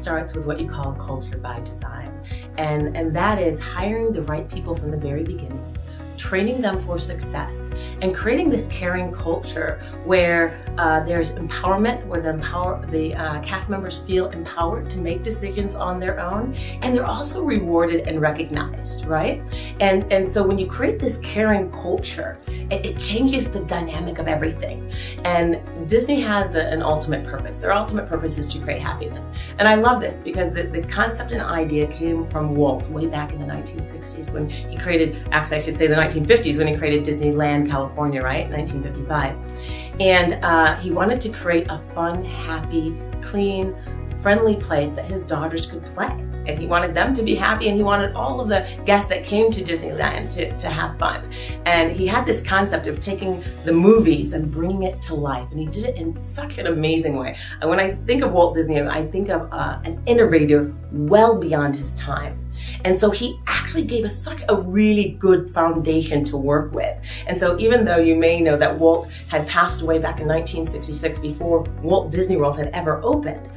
starts with what you call culture by design. And that is hiring the right people from the very beginning, training them for success, and creating this caring culture where there's empowerment, where the cast members feel empowered to make decisions on their own, and they're also rewarded and recognized, right? And so when you create this caring culture, it changes the dynamic of everything. And Disney has an ultimate purpose. Their ultimate purpose is to create happiness. And I love this because the concept and idea came from Walt way back in the 1960s when he created, actually I should say the 1950s when he created Disneyland, California, right? 1955. And he wanted to create a fun, happy, clean, friendly place that his daughters could play. And he wanted them to be happy, and he wanted all of the guests that came to Disneyland to have fun. And he had this concept of taking the movies and bringing it to life, and he did it in such an amazing way. And when I think of Walt Disney, I think of an innovator well beyond his time. And so he actually gave us such a really good foundation to work with. And so even though you may know that Walt had passed away back in 1966 before Walt Disney World had ever opened,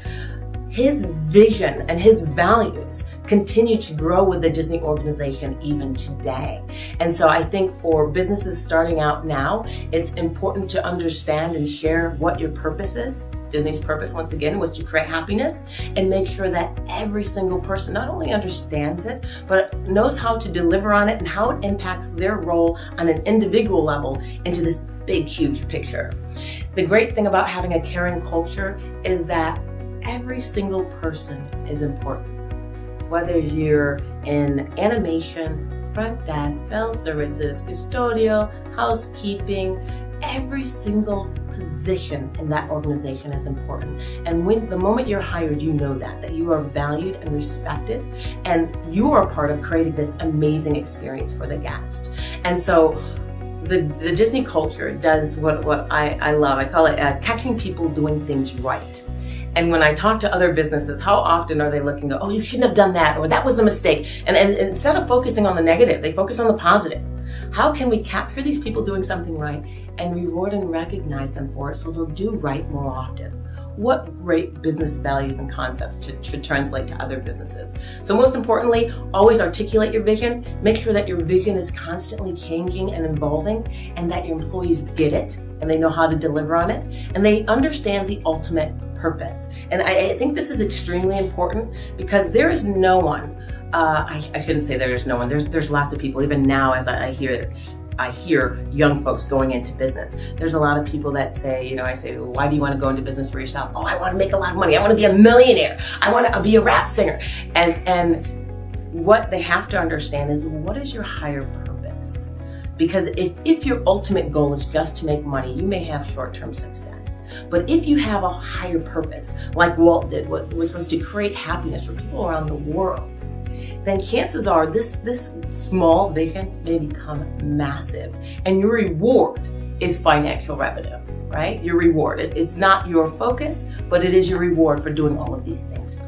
his vision and his values continue to grow with the Disney organization even today. And so I think for businesses starting out now, it's important to understand and share what your purpose is. Disney's purpose, once again, was to create happiness and make sure that every single person not only understands it, but knows how to deliver on it and how it impacts their role on an individual level into this big, huge picture. The great thing about having a caring culture is that every single person is important. Whether you're in animation, front desk, bell services, custodial, housekeeping, every single position in that organization is important. And when the moment you're hired, you know that you are valued and respected, and you are part of creating this amazing experience for the guest. And so the Disney culture does what I love. I call it catching people doing things right. And when I talk to other businesses, how often are they looking to, oh, you shouldn't have done that, or that was a mistake. And instead of focusing on the negative, they focus on the positive. How can we capture these people doing something right and reward and recognize them for it so they'll do right more often? What great business values and concepts should translate to other businesses. So most importantly, always articulate your vision. Make sure that your vision is constantly changing and evolving, and that your employees get it and they know how to deliver on it, and they understand the ultimate purpose. And I think this is extremely important because there is no one, I shouldn't say there is no one, there's lots of people, even now as I hear young folks going into business. There's a lot of people that say, I say, well, why do you want to go into business for yourself? Oh, I want to make a lot of money. I want to be a millionaire. I want to be a rap singer. And what they have to understand is, what is your higher purpose? Because if your ultimate goal is just to make money, you may have short-term success. But if you have a higher purpose, like Walt did, which was to create happiness for people around the world, then chances are this small vision may become massive. And your reward is financial revenue, right? Your reward. It's not your focus, but it is your reward for doing all of these things.